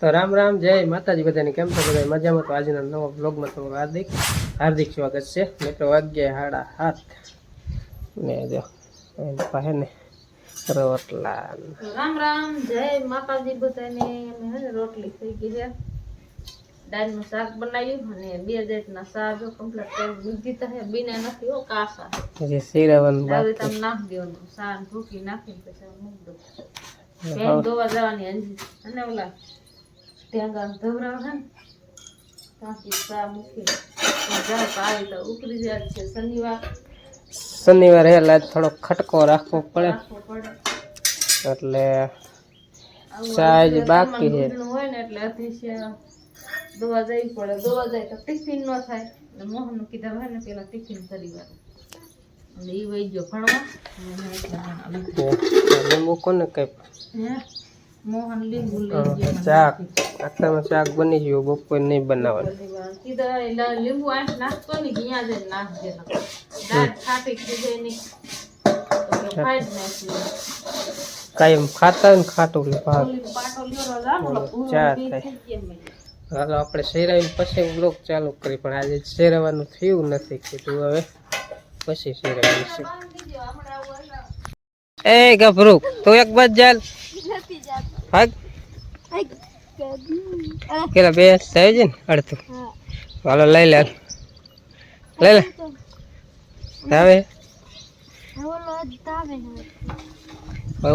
તો રામ રામ, જય માતાજી બધાને. કેમ છો બધા? મજામાં? તો આજના નવા બ્લોગમાં તમારું હાર્દિક સ્વાગત છે. મિત્રો વાગ્યા 7:30 ને જો પાસે ને રોટલા. રામ રામ, જય માતાજી બધાને. અમે રોટલી થઈ ગઈ છે, દાળનું શાક બનાવ્યું અને 2 જાતના શાક કમ્પ્લીટ કરી દીધી છે. બીના નથી હો, કાસા જે શીરાવાનું દાવી તમે નાખી દેવાનું. શાક ભૂકી નાખીને પછી મૂકી દો. પેન ધોવા જવાની હંજી અને ઓલા ત્યાં ગામ ધવરાવ છે ને ત્યાંથી શા મૂકી જરાક આવી તો ઉકળી જાય છે. શનિવાર એટલે થોડો ખટકો રાખવો પડે એટલે સાજ બાકી છે હોય ને એટલે અતિશય દોવા જવી પડે. દોવા જાય તો ટિફિન ન થાય એટલે મોહન કીધા હોય ને પેલા ટિફિન કરી વાળું એટલે એ વહી ગયો ભણવા. લીંબુ કોને કઈ મોહન લીંબુ લઈ ગયો. શાક આટામાં શાક બની ગયું, બપોર નહીં બનાવવાનું કીધા એટલે લીંબુ આઠ નાખતો ને અહીંયા જઈને નાખજે દાળ ખાટી થઈ જાય નહીં તો ખાઈ જ નાખી. કાયમ ખાતા ને ખાટું ભાત પાટો લેરો જાનો ચા થાય. હાલો આપણે શેરાવીને પછી બ્લોગ ચાલુ કરી, પણ આજે શેરવાનું થયું નથી. કીધું હવે પછી શેરાવી છે. એ ગભરું તું એક બાજ ચાલ ભાગ પેલા બે થાય છે ને અડધું. હાલો લઈ લે આવે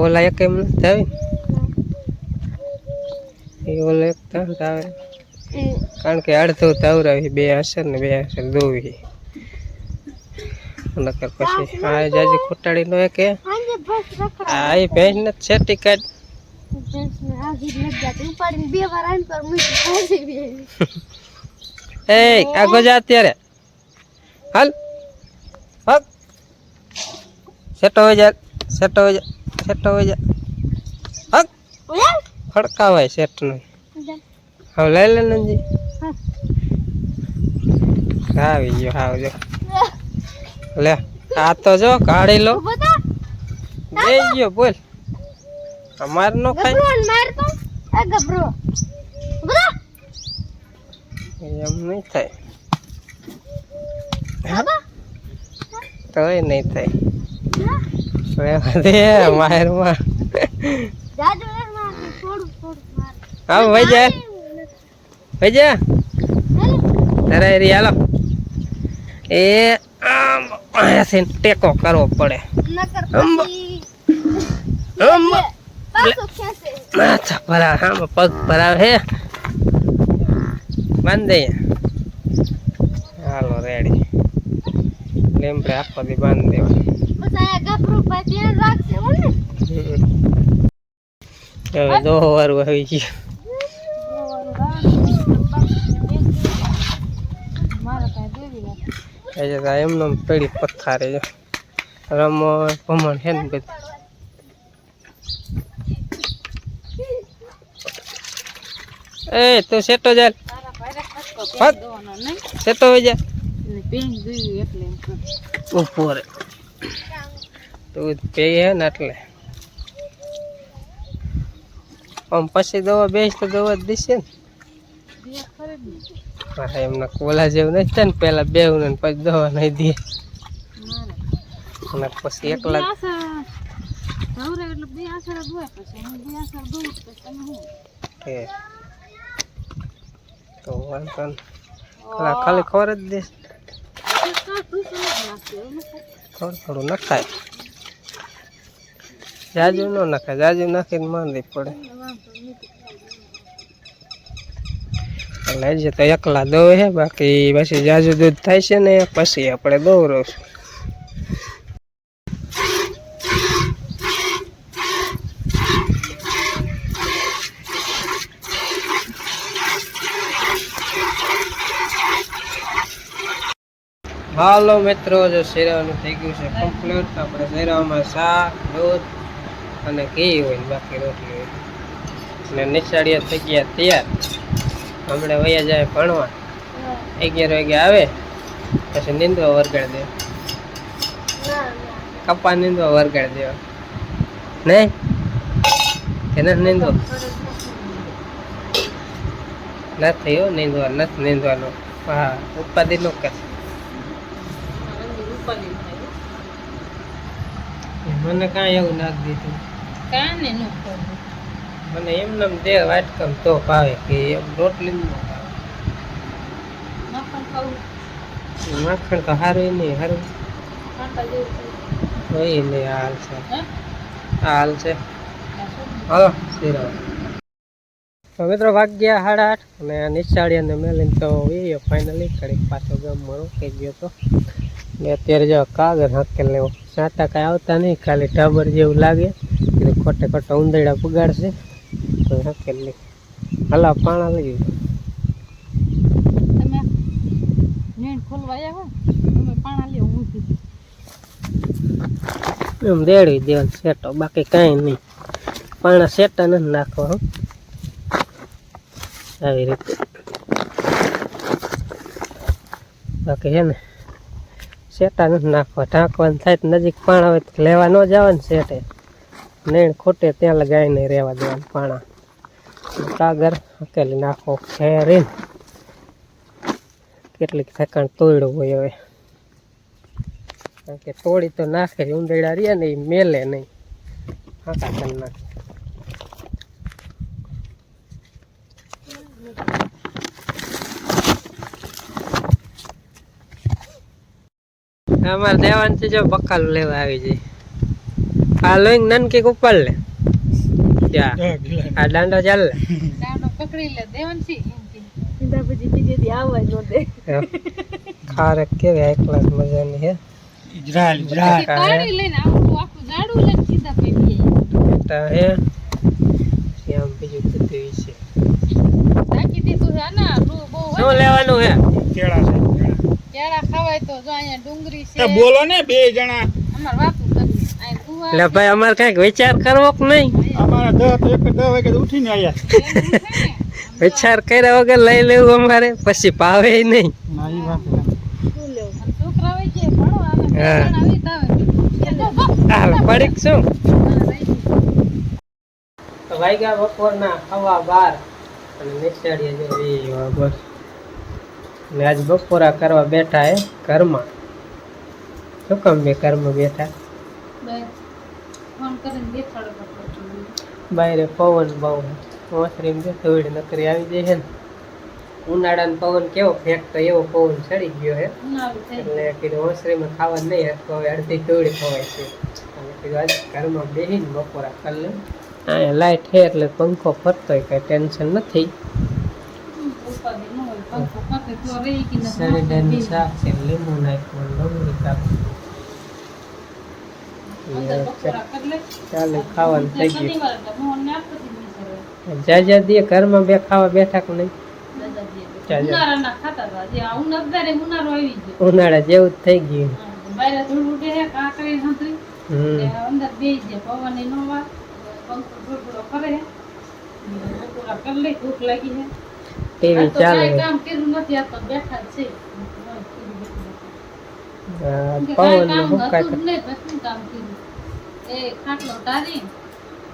ઓલા એક એમ નથી આવે એ ઓલા એક આવે કારણ કે અડધું તવરાવી બે અસર ને બે અસર દોવી નકર પછી આ જાજી ખોટાડી નો કે આ એ ભેંસ ને છેટી કાઢ એ આગો જા અત્યારે હાલ હક સેટો હોય જા સેટો હોય જા સેટો હોય જા હક ફડકાવાય સેટ નું. હવે લઈ લે નંજી આવી ગયો. હાવ જો લે આ તો જો કાઢી લો લઈ ગયો. બોલ અમાર નો ખાય એમ નહીં થાય તોય નહીં થાય મારમાં હા ભાઈ જા ભાઈ જા તારા એરી હાલો એ આમ ટેકો કરવો પડે. માથા ભરા હા પગ ભરાવે હે બાંધે. હાલો રેડી લીમડે આખો દી બાંધ દેવા. હવે દો વારું આવી ગયું. એમને પેલી પથ્થારે જો રમો ભમણ છે ને બધું. એ તું સેટો જા સેટો હોય જા ઉપર તું પે હે ને એટલે આમ પછી દવા બેસ તો દવા જ દિશે ને. એમને કોલા જેવું નથી થાય ને પેલા બેવું ને પછી દવા નહીં દે અને પછી એકલા તો વાંધો ખાલી ખબર જ દે થોડું થોડું નખાય. જાજુ ન નખાય, જાજુ નાખીને માંદી પડે. એટલે તો એકલા દોવે છે, બાકી પછી જાજુ દૂધ થાય છે ને પછી આપણે દોવરાવશું. હાલો મિત્રો, જો શેરવાનું થઈ ગયું છે કમ્પ્લીટ. આપણે શેરવામાં શાક દૂધ અને ઘી હોય બાકી રોટલી હોય અને નિશાળીયા થઈ ગયા તૈયાર. હમણાં વયા જાય ભણવા, 11 વાગે આવે પછી નીંદવા વરગાડ દે કપા નીંદવા વરગાડ દેવા નહીં કે નથી નીંદવા નથી હો નીંદવાનું નથી નીંદવાનું. હા ઉપાધિ નો કર. ઉપાડી થાય મને કાંઈ એવું નાખી દીધું. કાને નો ખાવ મને એમને દે વાટકમ તો ભાવે કે એમ રોટલી ન ભાવે. માખણ ખાવું માખણ તો સારું નહીં સારું કાંટા જેવું હોય નહીં. હાલ છે હે હાલ છે. હાલો શીરો તો મિત્રો વાગ્યા 8:30 અને નિશાળીને મેલીને તો એ ફાઇનલી ઘડીક પાછો ગામમાં રોકાઈ ગયો હતો. ને અત્યારે જો કાગળ હાકેલ લેવો સાટા કાંઈ આવતા નહીં, ખાલી ઢાબર જેવું લાગે એટલે ખોટે ખોટા ઉંદરડા પુગાડશે તો હાકેલ લઈ હલા પાણા લઈ તમે નેણ ખોલવા આવ્યા હોય તમે પાણા લે ઊંધી એમ દેડી દેવાનું સેટો, બાકી કાંઈ નહીં. પાણા સેટા નથી નાખવા હો આવી રીતે. બાકી છે ને સેટા નથી નાખવા. ઢાંકવાનું થાય તો નજીક પાણા હોય તો લેવા ન જવાનું સેટે. નેણ ખોટે ત્યાં લગાવી નહીં રહેવા દેવાનું પાણા. કાગર હકેલી નાખો ખેરીને કેટલીક ઠેકાણ તોડ્યું હોય હવે, કારણ કે તોડી તો નાખે ઉંદરડા રહ્યા ને એ મેલે નહીં. હાકા કરી નાખે. અમારે દેવાનથી જો બકાલું લેવા આવી જાય. આ લોહી નનકી ઉપર લે ત્યાં આ દાંડો ચાલ લે દાંડો પકડી લે દેવનસી ઈંદા પછી બીજે દી આવવા ન દે. ખારક કેવી હાઈ ક્લાસ મજાની હે. ઇઝરાયલ કાઢી લઈને આખું આખું દાડું લઈને સીધા પડી તો હે આમ બીજું બધું છે. નાખી દીધું છે ના રૂ બહુ શું લેવાનું હે? કેળા છે કેળા ખવાય તો જો અહીંયા ડુંગળી છે. તો બોલો ને બે જણા અમાર વાતું કરી આ ગુવા એટલે ભાઈ અમારે કઈક વિચાર કરવો કે નહીં? અમારા 10 વાગે ઉઠીને આવ્યા. વિચાર કર્યા વગર લઈ લેવું અમારે, પછી ભાવે નહીં. ના ઈ વાત શું લેવું છોકરા હોય છે ભણવા હા. આવી તાવે હાલ પડીક શું તો વાગ્યા બપોરના 12:15 અને નિશાળીએ જો બસ. ને આજ બપોરા કરવા બેઠા હે ઘરમાં. શું કામ બે ઘરમાં બેઠા? ફોન કરીને દેખાડો પડતો બાયરે પવન બહુ મોસરીમ જે થોડી નકરી આવી જાય છે ને. ઉનાળાનો પવન કેવો ફેંકતો એવો પવન ચડી ગયો હે ઉનાળું થઈ એટલે કીધું મોસરીમાં ખાવા નહીં હતો, હવે અડધી થોડી ખવાય છે. અને કીધું આજ ઘરમાં બેસીને બપોરા કરી લે. અહીંયા લાઇટ છે એટલે પંખો ફરતો હોય, કઈ ટેન્શન નથી. ઉપાધિ ન હોય પંખો કાપે તો રહી કે ન શરીરનું શાક છે, લીંબુ નાખ્યું, ડુંગળી કાપી. બપોરા કરી લે ચાલે ખાવાનું થઈ ગયું. શનિવાર તો મોહન ને આપતી નહીં જાજા દીએ ઘરમાં બે ખાવા બેઠા કે નહીં? ઉનાળાના ખાતા હતા જે આ ઉનાળે ઉનાળો આવી ગયો ઉનાળા જેવું જ થઈ ગયું. બહાર ધૂળ ઉડે છે કાકડી સંતરી અંદર બેસી જાય પવન નો વાર પંખો થોડો કરે બપોરા કરી લે ભૂખ લાગી છે. ટીવી આ તો ચાલે. કાંઈ કામ કર્યું નથી આ તો બેઠા જ છે. પવન કામ હું હતું જ કાંઈ નહીં પછી કામ કર્યું એ ખાટલો તારી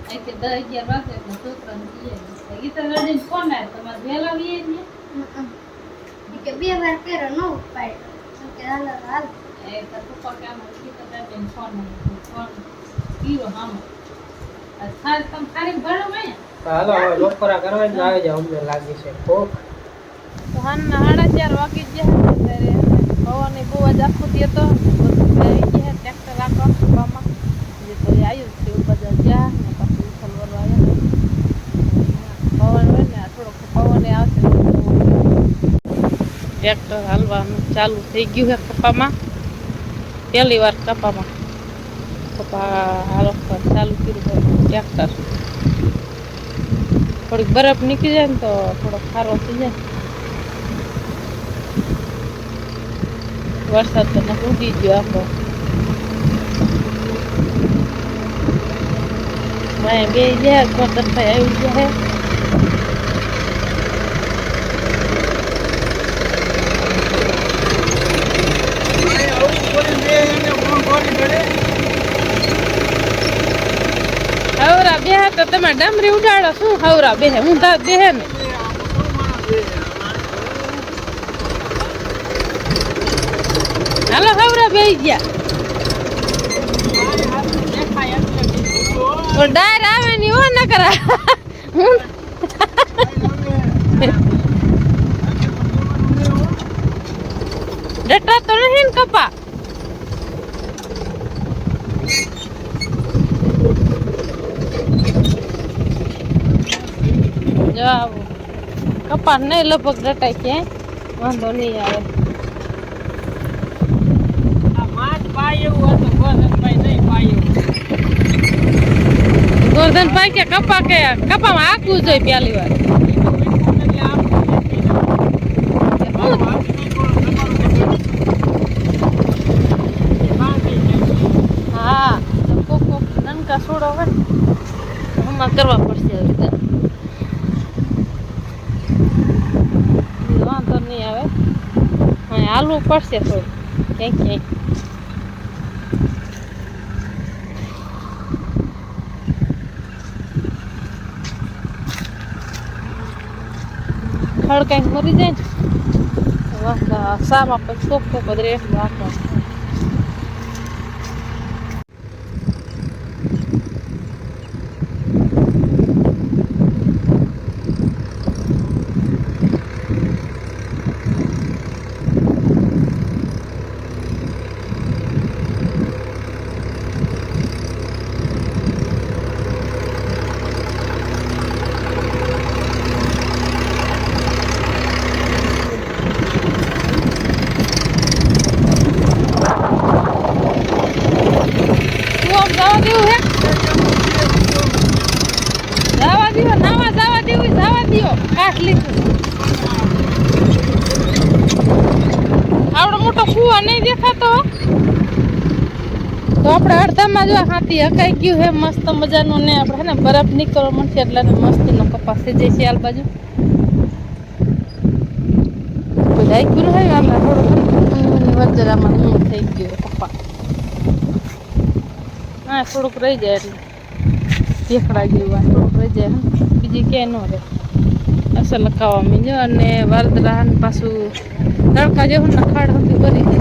અહીંથી 10-11 વાગે એટલે છોકરાને જઈએ ગીતા રડીને ફોન આવ્યો તમારે વહેલા આવીએ ને કે 2 વાર કર્યો ન ઉપાડ્યો કે હાલ હાલ એ તાર પપ્પા કે આમાં ગીતા રડીને ફોન આવ્યો ફોન કીરો હામો ખાલી તમે ખાલી ભરો મેં હાલો હવે બપોરા કરવાની આવી જાવ, અમને લાગી છે ભૂખ. તો હાલના 4:30 વાગી ગયા ત્યારે પવન બહુ જ આખો દે તો ટ્રેક્ટર રાખવા પપ્પામાં જે તો આવ્યું છે બધા જ્યાં ને પાછું ઉથલવાળો આવ્યા પવન હોય ને થોડોક પવન આવશે ટ્રેક્ટર હાલવાનું ચાલુ થઈ ગયું છે કપામાં. પહેલી વાર કપામાં કપા હાલવા ચાલુ કર્યું ટ્રેક્ટર. થોડીક બરફ નીકળી જાય ને તો થોડોક સારો થઈ જાય. વરસાદ તો ઉગી ગયો આખો. બે ગયા કોતરભાઈ આવી ગયા હવરા બે તો તમે ડામરી ઉડાડો શું હવરા બે હું બેહે ને હાલો ખબર બેસી ગયા તો ડાયર આવે ની હો ન કરા હું ડટા તો નહીં ને કપા જાવ કપા નહીં લગભગ ડટાય ક્યાંય વાંધો નહીં આવે ગોરધનભાઈ કે કપામાં આખું જોઈએ પહેલી વાર હા કોક નનકા છોડો હોય ને હમણાં કરવા પડશે આવી રીતે વાંધો નહીં આવે હા હાલવું પડશે થોડું ક્યાંક ક્યાંક ખડ કંઈક મરી જાય ને સામાં પછી કોક બધરે રાખવા આવડો મોટો કુવો નહીં દેખાતો તો આપણે અડધામાં જો હાથી હકાઈ ગયું હે મસ્ત મજાનું ને આપણે હે ને બરફ નીકળવા મળશે એટલે મસ્તીનો કપાસ થઈ જાય છે આલ બાજુ બધા ગયું હોય આટલા થોડું વજરામાં થઈ ગયું કપા હા થોડુંક રહી જાય એટલે દેખડા જેવું આ થોડુંક રહી જાય બીજી ક્યાંય ન રહે અસર લખાવા મીજો અને વારદરા પાછું તડકા જેવું નખાડ હતી ભરી દે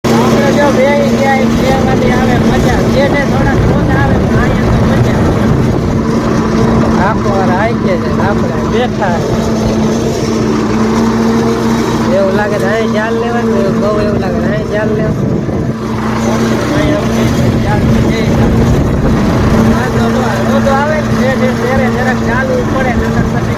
આપણે જો બે વાગે આવે મજા જેને થોડા રોજ આવે અહીંયા તો મજા આખો વાર આવી ગયા છે આપણે બેઠા એવું લાગે ને અહીં જાલ લેવાનું બહુ એવું લાગે ને અહીં જાલ લેવાનું રોજ આવે ને જરાક ચાલવું પડે નકર પછી